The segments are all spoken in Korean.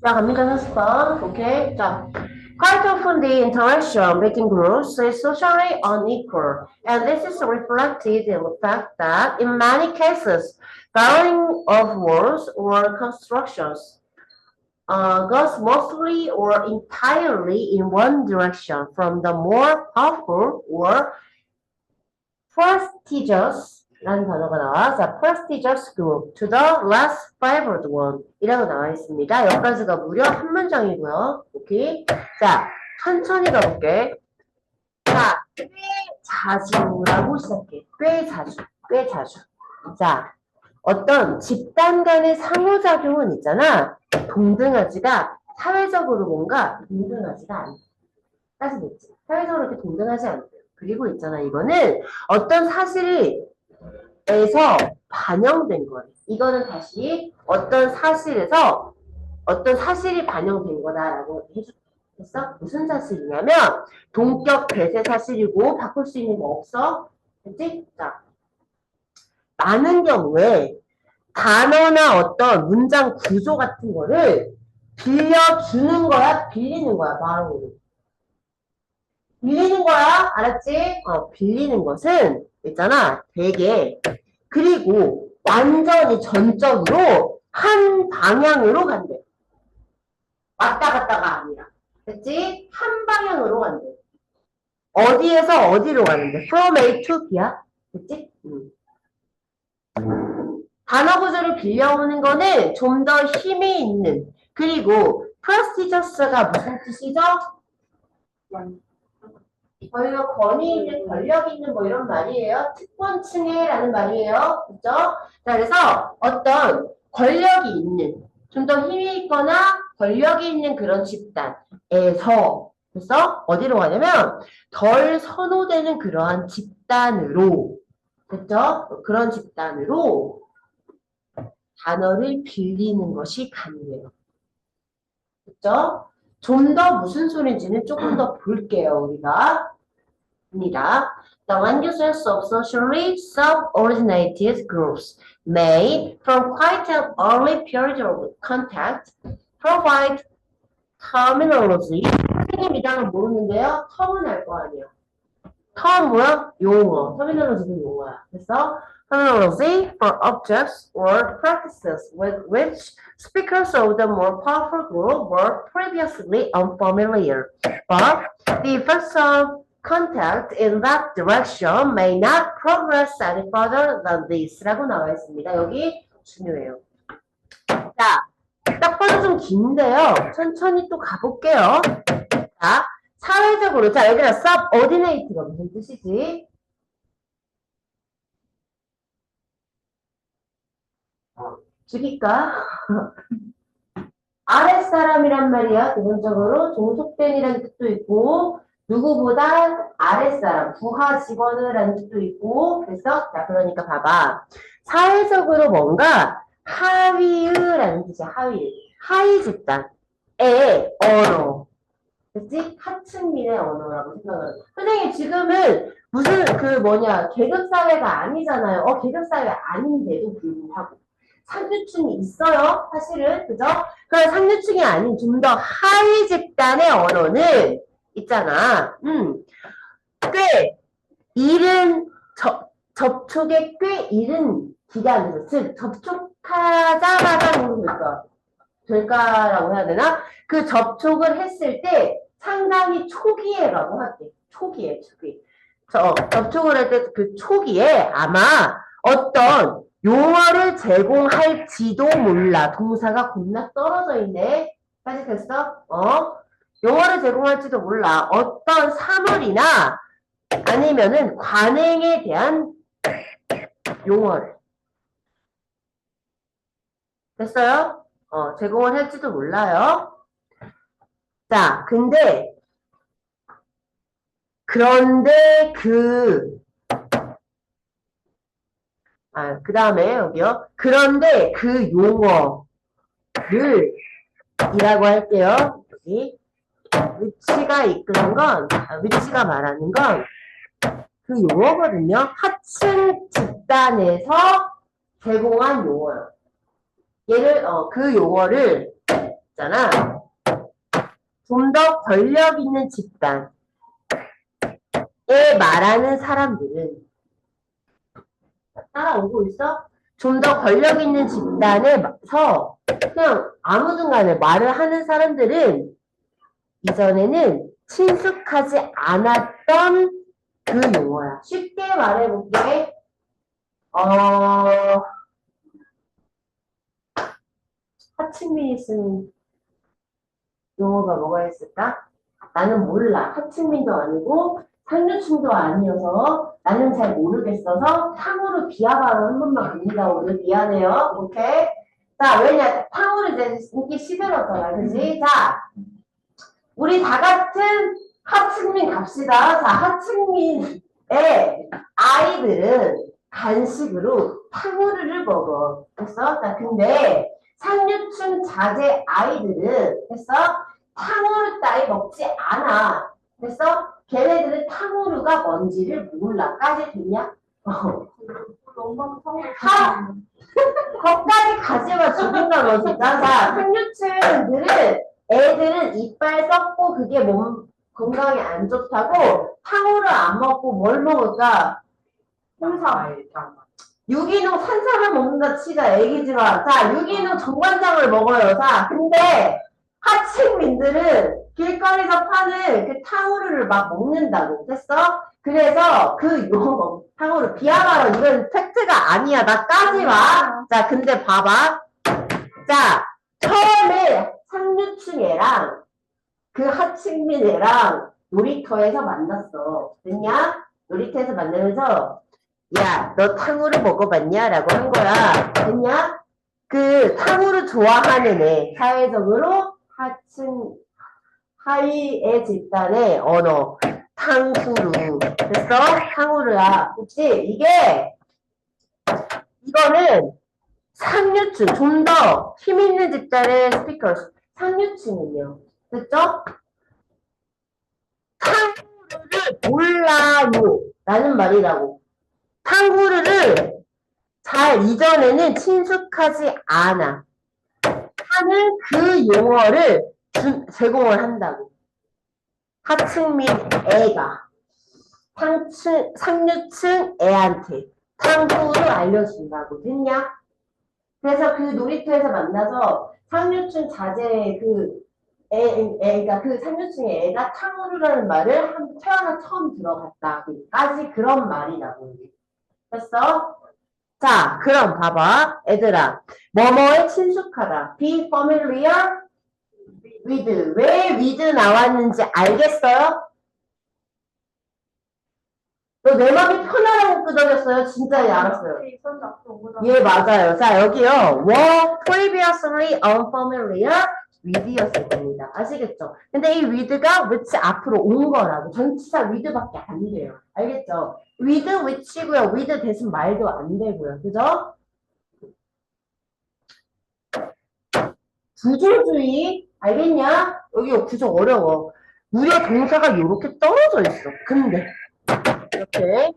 자, 갑니다. 40번. 오케이. 자, quite often the interaction between groups is socially unequal, and this is reflected in the fact that in many cases, varying of walls or constructions goes mostly or entirely in one direction from the more powerful or prestigious 라는 단어가 나와. 자, prestigious group to the less favored one 이라고 나와 있습니다. 여기까지가 무려 한 문장이고요. 오케이. 자, 천천히 가볼게. 자, 꽤 자주라고 시작해. 꽤 자주. 꽤 자주. 자, 어떤 집단 간의 상호작용은 있잖아. 동등하지가 사회적으로 뭔가 동등하지가 않아. 따서 됐지. 사회적으로 이렇게 동등하지 않대. 그리고 있잖아. 이거는 어떤 사실에서 반영된 거야. 이거는 다시 어떤 사실에서 어떤 사실이 반영된 거다라고 해줄게. 됐어? 무슨 사실이냐면 동격 대세 사실이고 바꿀 수 있는 거 없어. 됐지? 자, 많은 경우에 단어나 어떤 문장 구조 같은 거를 빌려주는 거야, 빌리는 거야, 말로. 빌리는 거야, 알았지? 빌리는 것은 있잖아, 되게 그리고 완전히 전적으로 한 방향으로 간대. 왔다 갔다가 아니라, 됐지? 한 방향으로 간대. 어디에서 어디로 가는데? From A to B야, 됐지? 단어 구조를 빌려오는 거는 좀 더 힘이 있는 그리고 prestigious가 무슨 뜻이죠? 저희가 권위 있는 권력 있는 뭐 이런 말이에요. 특권층에라는 말이에요. 그죠? 자, 그래서 어떤 권력이 있는 좀 더 힘이 있거나 권력이 있는 그런 집단에서 그래서 어디로 가냐면 덜 선호되는 그러한 집단으로 그죠? 그런 집단으로 단어를 빌리는 것이 가능해요. 그죠? 좀 더 무슨 소리인지는 조금 더 볼게요, 우리가. 입니다. The languages of socially subordinated groups may, from quite an early period of contact, provide terminology. 선생님이랑은 모르는데요. 텀은 알 거 아니에요. 텀 뭐야? 용어. 터미널로지는 용어야. 그래서 terminology for objects or practices with which speakers of the more powerful group were previously unfamiliar. But the effects of contact in that direction may not progress any further than this 라고 나와 있습니다. 여기 중요해요. 자, 딱 봐도 좀 긴데요. 천천히 또 가볼게요. 자, 사회적으로 자 여기다 subordinate가 무슨 뜻이지? 죽일까? 아랫사람이란 말이야. 기본적으로 종속된이라는 뜻도 있고 누구보다 아랫사람, 부하 직원이라는 뜻도 있고 그래서 자 그러니까 봐봐. 사회적으로 뭔가 하위의라는 뜻이야. 하위 집단의 언어. 그치? 하층민의 언어라고 생각을 해요. 선생님 지금은 무슨 그 뭐냐 계급사회가 아니잖아요. 계급사회 아닌데도 불구하고 상류층이 있어요. 사실은 그죠? 그런 상류층이 아닌 좀 더 하위 집단의 언어는 있잖아. 꽤 이른 접촉에 꽤 이른 기간에서 즉 접촉하자마자 될까라고 해야 되나? 그 접촉을 했을 때 상당히 초기에라고 할게. 초기에. 접촉을 할 때 그 초기에 아마 어떤 용어를 제공할지도 몰라. 동사가 겁나 떨어져 있네. 다시 됐어? 용어를 제공할지도 몰라. 어떤 사물이나 아니면은 관행에 대한 용어를. 됐어요? 제공을 할지도 몰라요. 자, 그런데 그 다음에 여기요. 그런데 그 용어를 이라고 할게요. 여기. 위치가 말하는 건 그 용어거든요. 하층 집단에서 제공한 용어요. 그 용어를 있잖아. 좀 더 권력 있는 집단에 말하는 사람들은 따라오고 있어? 좀 더 권력 있는 집단에서 그냥 아무든 간에 말을 하는 사람들은 이전에는 친숙하지 않았던 그 용어야. 쉽게 말해볼게. 하층민이 쓴 용어가 뭐가 있을까? 나는 몰라. 하층민도 아니고 상류층도 아니어서 나는 잘 모르겠어서 탕후루 비하바로 한 번만 갑니다. 오늘 미안해요. 오케이? 자, 왜냐? 탕후루 이제 인기 시들었잖아. 그지? 자, 우리 다 같은 하층민 갑시다. 자, 하층민의 아이들은 간식으로 탕후루를 먹어. 됐어? 자, 근데 상류층 자제 아이들은 됐어? 탕후루 따위 먹지 않아. 됐어? 걔네들은 탕후루가 뭔지를 몰라. 까지 됐냐? 거기까지 가지마 죽인다 너 진짜. 자, 상류층들은 애들은 이빨 썩고 그게 몸 건강에 안 좋다고 탕후루 안 먹고 뭘 먹을까? 홍삼. 유기농 산삼을 먹는다 치자 애기지만 자 유기농 정관장을 먹어요. 자 근데 하층민들은 길거리에서 파는 그 탕후루를 막 먹는다고 됐어? 그래서 그 요 탕후루 비하마로 이건 팩트가 아니야. 나 까지 마. 자 근데 봐봐. 자 처음에 상류층 애랑 그 하층민 애랑 놀이터에서 만났어. 됐냐? 놀이터에서 만나면서 야, 너 탕후루 먹어봤냐? 라고 한 거야. 됐냐? 그 탕후루 좋아하는 애, 사회적으로 하층, 하위의 집단의 언어, 탕후루. 됐어? 탕후루야. 그치? 이거는 상류층, 좀 더 힘 있는 집단의 스피커, 상류층은요. 됐죠? 탕후루를 몰라요. 라는 말이라고. 탕후루를 잘 이전에는 친숙하지 않아 하는 그 용어를 제공을 한다고. 하층민 애가 상류층 애한테 탕후루 알려준다고. 됐냐? 그래서 그 놀이터에서 만나서 상류층 자제의 그러니까 그 상류층의 애가 탕후루라는 말을 태어나 처음 들어봤다까지 그런 말이라고. 됐어? 자, 그럼 봐봐. 얘들아. 뭐뭐에 친숙하다. Be familiar with. 왜 with 나왔는지 알겠어요? 너 내 맘이 편하라고 끄덕였어요? 진짜 예, 알았어요. 예, 맞아요. 자, 여기요. were previously unfamiliar with였을 겁니다. 아시겠죠? 근데 이 with가 which 앞으로 온 거라고. 전치사 with밖에 안 돼요. 알겠죠? with, which고요. with 대신 말도 안 되고요. 그죠? 구조주의 알겠냐? 여기 구조 어려워. 무려 동사가 이렇게 떨어져 있어. 근데 이렇게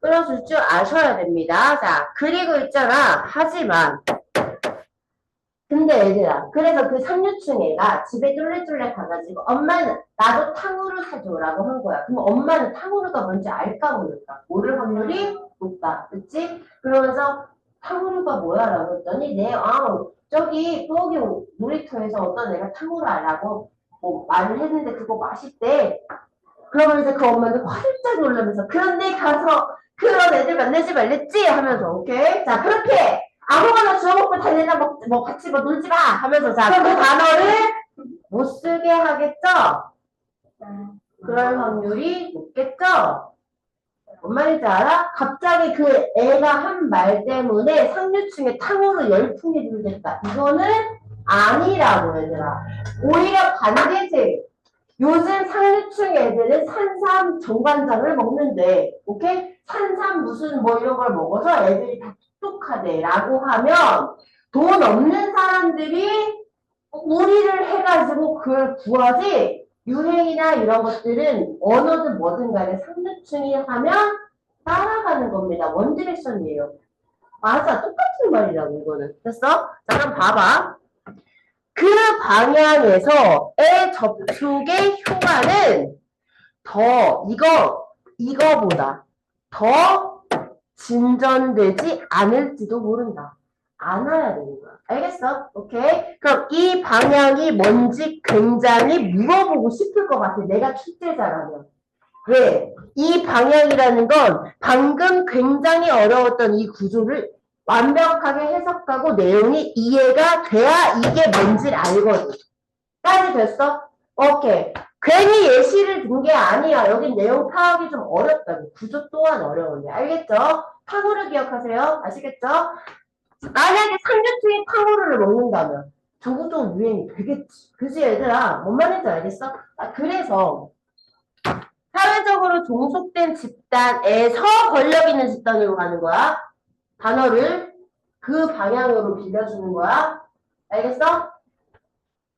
끊어줄 줄 아셔야 됩니다. 자, 그리고 있잖아. 하지만 근데 얘들아, 그래서 그 상류층 애가 집에 쫄래쫄래 가가지고 엄마는 나도 탕후루 사줘라고 한 거야. 그럼 엄마는 탕후루가 뭔지 알까 모를까? 모를 확률이 높다. 그치? 그러면서 탕후루가 뭐야라고 했더니 저기 부엌에 놀이터에서 어떤 애가 탕후루 알라고 뭐 말을 했는데 그거 맛있대. 그러면 이제 그 엄마는 활짝 놀라면서 그런데 가서 그런 애들 만나지 말랬지 하면서 오케이? 자 그렇게 아무거나 주워먹고 달래나 뭐 같이 뭐 놀지 마 하면서 자 그 단어를 못 쓰게 하겠죠? 그럴 확률이 높겠죠? 뭔 말인지 알아? 갑자기 그 애가 한 말 때문에 상류층에 탕후루 열풍이 들겠다. 이거는 아니라고 얘들아. 오히려 반대지. 요즘 상류층 애들은 산삼 정관장을 먹는데, 오케이? 산삼 무슨 뭐 이런 걸 먹어서 애들이 다 똑똑하대 라고 하면 돈 없는 사람들이 무리를 해가지고 그걸 구하지 유행이나 이런 것들은 언어든 뭐든 간에 상류층이 하면 따라가는 겁니다. 원디렉션이에요. 맞아. 똑같은 말이라고 이거는. 됐어? 자 그럼 봐봐. 그 방향에서의 접촉의 효과는 이거보다 더 진전되지 않을지도 모른다. 안 와야 되는 거야. 알겠어? 오케이? 그럼 이 방향이 뭔지 굉장히 물어보고 싶을 것 같아. 내가 출제자라면. 왜? 이 방향이라는 건 방금 굉장히 어려웠던 이 구조를 완벽하게 해석하고 내용이 이해가 돼야 이게 뭔지를 알거든. 까지 됐어? 오케이. 괜히 예시를 든 게 아니야. 여기 내용 파악이 좀 어렵다고. 구조 또한 어려운데. 알겠죠? 탕후루 기억하세요? 아시겠죠? 만약에 삼계탕에 탕후루를 먹는다면 저것도 유행이 되겠지. 그지 얘들아? 뭔 말인지 알겠어? 그래서 사회적으로 종속된 집단에서 권력 있는 집단으로 가는 거야. 단어를 그 방향으로 빌려주는 거야. 알겠어?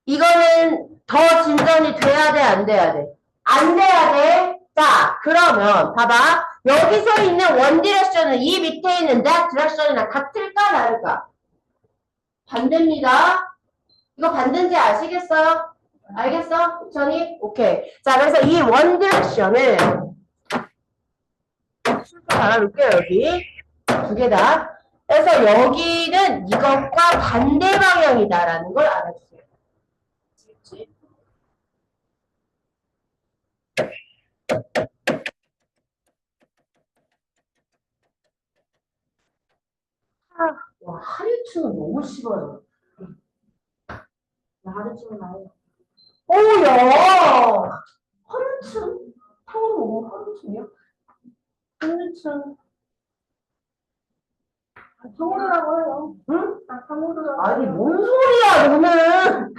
이거는 더 진전이 돼야 돼, 안 돼야 돼? 안 돼야 돼. 자, 그러면 봐봐. 여기서 있는 원 디렉션은 이 밑에 있는 that 디렉션이랑 같을까, 다를까? 반대입니다. 이거 반대인지 아시겠어요? 알겠어? 천이? 오케이. 자, 그래서 이 원 디렉션을 순서 달아놓을게요, 여기. 두 개 다. 그래서 여기는 이것과 반대 방향이다라는 걸 알아주세요. 그렇지? 와, 하류층은 너무 싫어요. 하류층은 아니에요. 오야! 하류층? 탕후루 먹으면 하류층이야? 하류층. 탕후루라고 해요. 응? 탕후루라고. 아니, 뭔 소리야, 너는!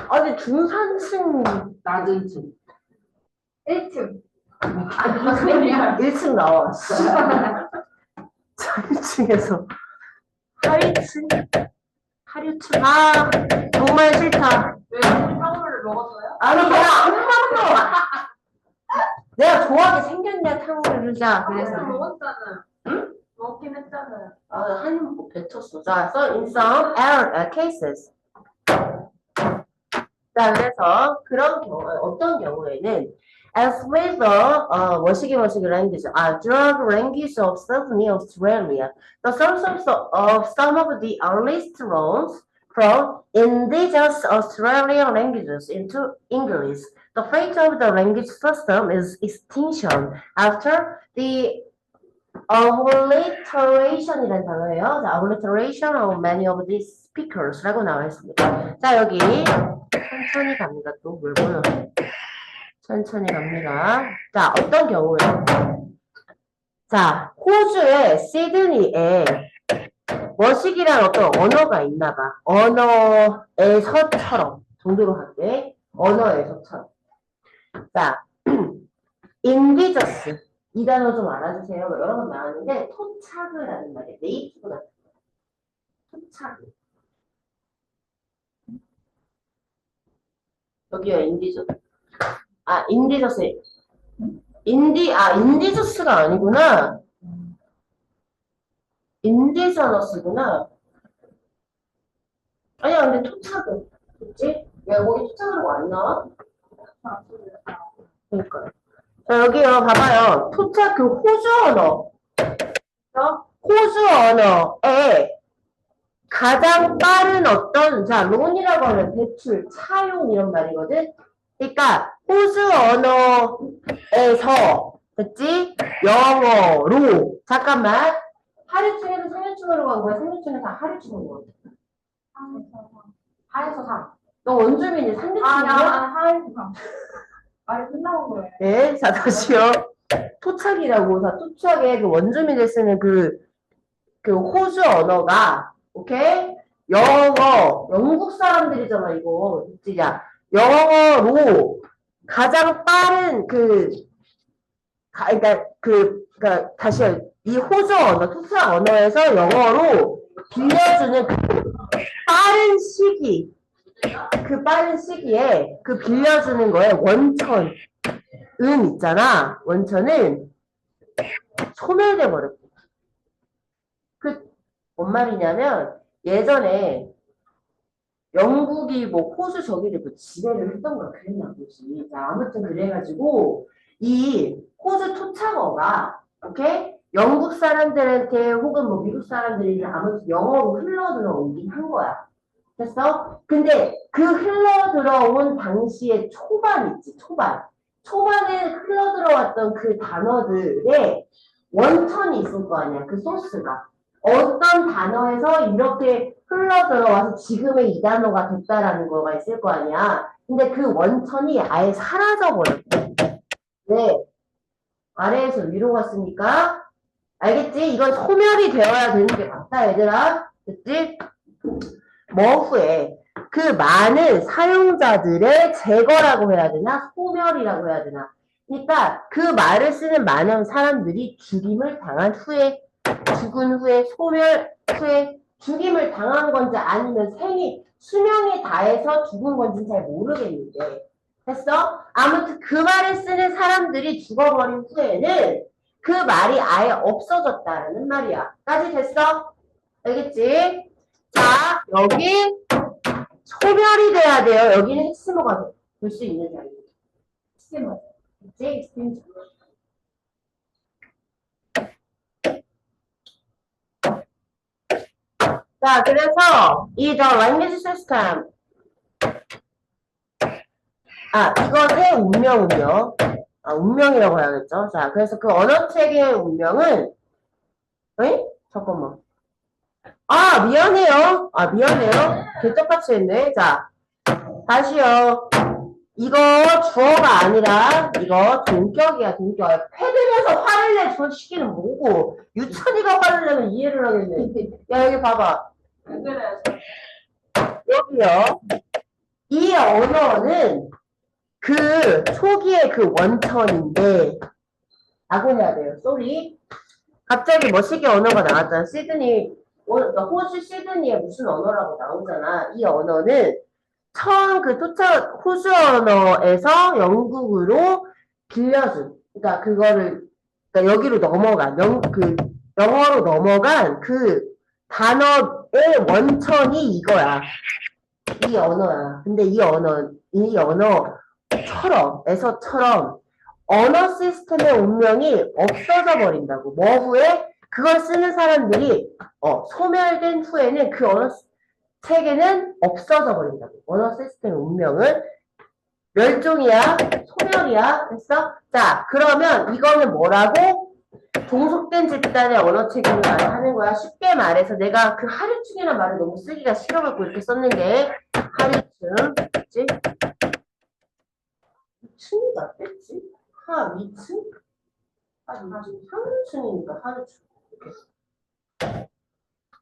아니, 중산층, 낮은 층. 1층. 아니, 무슨 소리야? 1층 나와. 자, 1층에서. 하류층? 하류층. 아, 정말 싫다. 왜 탕후루를 먹었어요? 아니, 내가 안 먹어. 내가 좋아하게 생겼냐, 탕후루를. 자, 그래서. 먹었잖아. 응? 먹긴 했잖아요. 아, 한뭐 뱉었어. 자, so in some cases. 자, 그래서 그런 경우, 어떤 경우에는 as with the 머시기 language, drug language of Sydney, Australia, the sources of some of the earliest loans from indigenous Australian languages into English. The fate of the language system is extinction after the obliteration이라는 단어예요. 자, obliteration of many of these speakers라고 나와 있습니다. 자, 여기 천천히 갑니다. 또 뭘 보여? 천천히 갑니다. 자, 어떤 경우에? 자, 호주의 시드니에 머시기란 어떤 언어가 있나 봐. 언어에서처럼 정도로 할게. 언어에서처럼. 자, 인디저스. 이 단어 좀 알아주세요. 여러 번 나왔는데 토착이라는 말이에요. 네이티브 같은 거. 토착. 여기요, 인디저스. 인디저스. 인디저스가 아니구나. 인디저너스구나. 아니야, 근데 토착은. 그치? 왜 거기 토착으로 왔나? 그러니까요. 자, 여기요, 봐봐요. 토착 그 호주 언어. 호주 언어에 가장 빠른 어떤, 자, 론이라고 하면 대출, 차용 이런 말이거든? 그러니까, 호주 언어에서, 됐지? 영어로, 잠깐만. 하류층에서 상류층으로 간 거야? 상류층에서 하류층으로 간 거야? 하에서 상. 너 원주민이 상류층이야? 하에서 상. 말이 끝나온 거예요. 네, 자, 다시요. 토착이라고, 자, 토착의 그 원주민을 쓰는 그 호주 언어가, 오케이? 영국 사람들이잖아, 이거. 진짜. 영어로 가장 빠른 다시요. 이 호주 언어, 토착 언어에서 영어로 빌려주는 그 빠른 시기, 그 빠른 시기에 그 빌려주는 거에 원천은 있잖아. 원천은 소멸돼 버렸고. 뭔 말이냐면 예전에 영국이 뭐 호주 저기를 뭐 지배를 했던가 그랬나 보지. 자, 아무튼 그래가지고 이 호주 토착어가 오케이? 영국 사람들한테 혹은 뭐 미국 사람들이 아무튼 영어로 흘러 들어오긴 한 거야. 됐어? 근데 그 흘러 들어온 당시의 초반 있지, 초반. 초반에 흘러 들어왔던 그 단어들의 원천이 있을 거 아니야, 그 소스가. 어떤 단어에서 이렇게 흘러 들어와서 지금의 이 단어가 됐다라는 거가 있을 거 아니야. 근데 그 원천이 아예 사라져버렸대. 네. 아래에서 위로 갔으니까. 알겠지? 이건 소멸이 되어야 되는 게 맞다, 얘들아. 됐지? 뭐 후에 그 많은 사용자들의 제거라고 해야 되나? 소멸이라고 해야 되나? 그러니까 그 말을 쓰는 많은 사람들이 죽임을 당한 후에, 죽은 후에, 소멸 후에 죽임을 당한 건지 아니면 수명이 다해서 죽은 건지 잘 모르겠는데. 됐어? 아무튼 그 말을 쓰는 사람들이 죽어버린 후에는 그 말이 아예 없어졌다라는 말이야. 까지 됐어? 알겠지? 자, 여기 소멸이 돼야 돼요. 여기는 핵스모가 될 수 있는 자리입니다. 핵스모. 그치? 자, 그래서 이 the language system. 이거 새 운명은요. 운명이라고 해야겠죠. 자, 그래서 그 언어체계의 운명은 잠깐만. 미안해요. 미안해요. 개떡같이 했네. 자, 다시요. 이거 주어가 아니라 이거 동격이야, 동격. 패들면서 화를 내, 저 시기는 뭐고. 유찬이가 화를 내면 이해를 하겠네. 야, 여기 봐봐. 여기요. 이 언어는 그 초기의 그 원천인데 라고 해야 돼요. 쏘리. 갑자기 멋있게 언어가 나왔잖아. 그러니까 호주 시드니에 무슨 언어라고 나오잖아. 이 언어는 처음 그 토착 호주 언어에서 영국으로 빌려준. 그러니까 그러니까 여기로 넘어간 영어로 넘어간 그 단어의 원천이 이거야. 이 언어야. 근데 이 언어처럼 언어 시스템의 운명이 없어져 버린다고. 뭐 후에 그걸 쓰는 사람들이 소멸된 후에는 그 언어 체계는 없어져 버린다고. 언어 시스템의 운명은 멸종이야, 소멸이야. 됐어? 자, 그러면 이거는 뭐라고? 종속된 집단의 언어 체계를 말하는 거야. 쉽게 말해서 내가 그 하류층이라는 말을 너무 쓰기가 싫어갖고 이렇게 썼는데 하류층, 그치? 층이 맞겠지? 하위층? 하류층이니까 하류층. 자,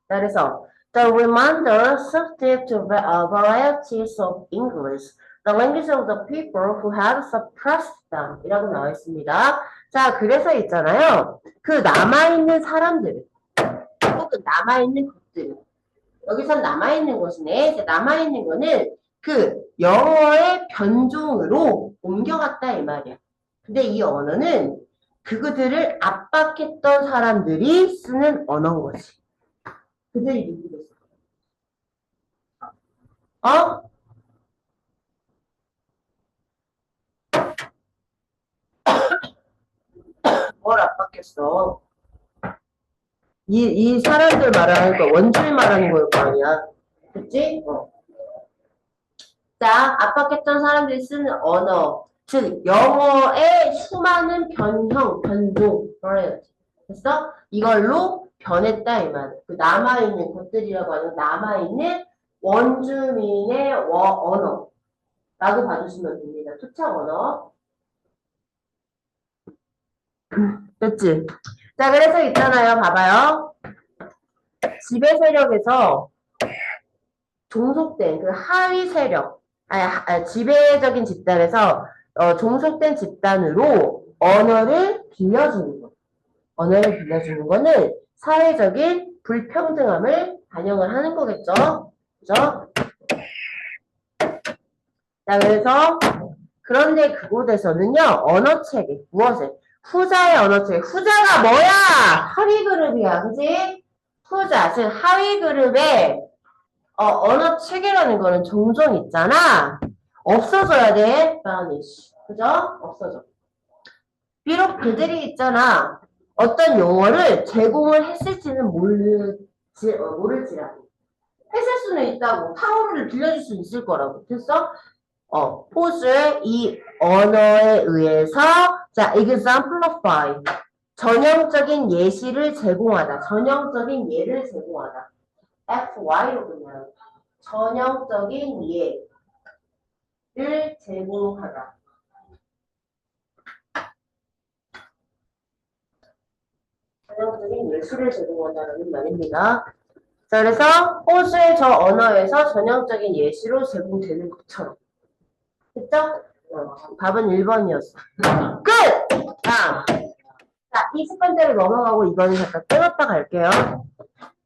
그래서 the remainder subject to varieties of English, the language of the people who have suppressed them 이라고 나와 있습니다. 자, 그래서 있잖아요. 그 남아있는 사람들 혹은 남아있는 것들 여기선 남아있는 것이네. 남아있는 거는 그 영어의 변종으로 옮겨갔다 이 말이야. 근데 이 언어는 그들을 압박했던 사람들이 쓰는 언어인 거지. 그들이 누구겠어? 뭘 압박했어? 이 사람들 말하는 거, 원주민 말하는 거일 거 아니야. 그치? 자, 압박했던 사람들이 쓰는 언어. 즉, 영어의 수많은 변종, 됐어? 이걸로 변했다, 이 말. 그 남아있는 것들이라고 하는 남아있는 원주민의 언어. 라고 봐주시면 됩니다. 토착 언어. 됐지? 자, 그래서 있잖아요. 봐봐요. 지배 세력에서 종속된 그 하위 세력, 지배적인 집단에서 종속된 집단으로 언어를 빌려주는 거. 언어를 빌려주는 거는 사회적인 불평등함을 반영을 하는 거겠죠. 그죠? 자, 그래서 그런데 그곳에서는요, 언어체계, 무엇을? 후자의 언어체계. 후자가 뭐야? 하위 그룹이야. 그지? 후자, 즉 하위 그룹의 언어 체계라는 거는 종종 있잖아. 없어져야 돼. vanish. 그죠? 없어져. 비록 그들이 있잖아. 어떤 용어를 제공을 했을지는 모를지라도. 했을 수는 있다고. 타오를 들려줄 수 있을 거라고. 됐어? 포즈의 이 언어에 의해서, 자, exemplify. 전형적인 예시를 제공하다. 전형적인 예를 제공하다. FY로 그냥. 전형적인 예를 제공하다. 전형적인 예시를 제공한다는 말입니다. 자, 그래서 호수의 저 언어에서 전형적인 예시로 제공되는 것처럼. 됐죠? 답은 1번이었어. 끝! 자, 이 습관대로 넘어가고 이거는 잠깐 끊었다 갈게요.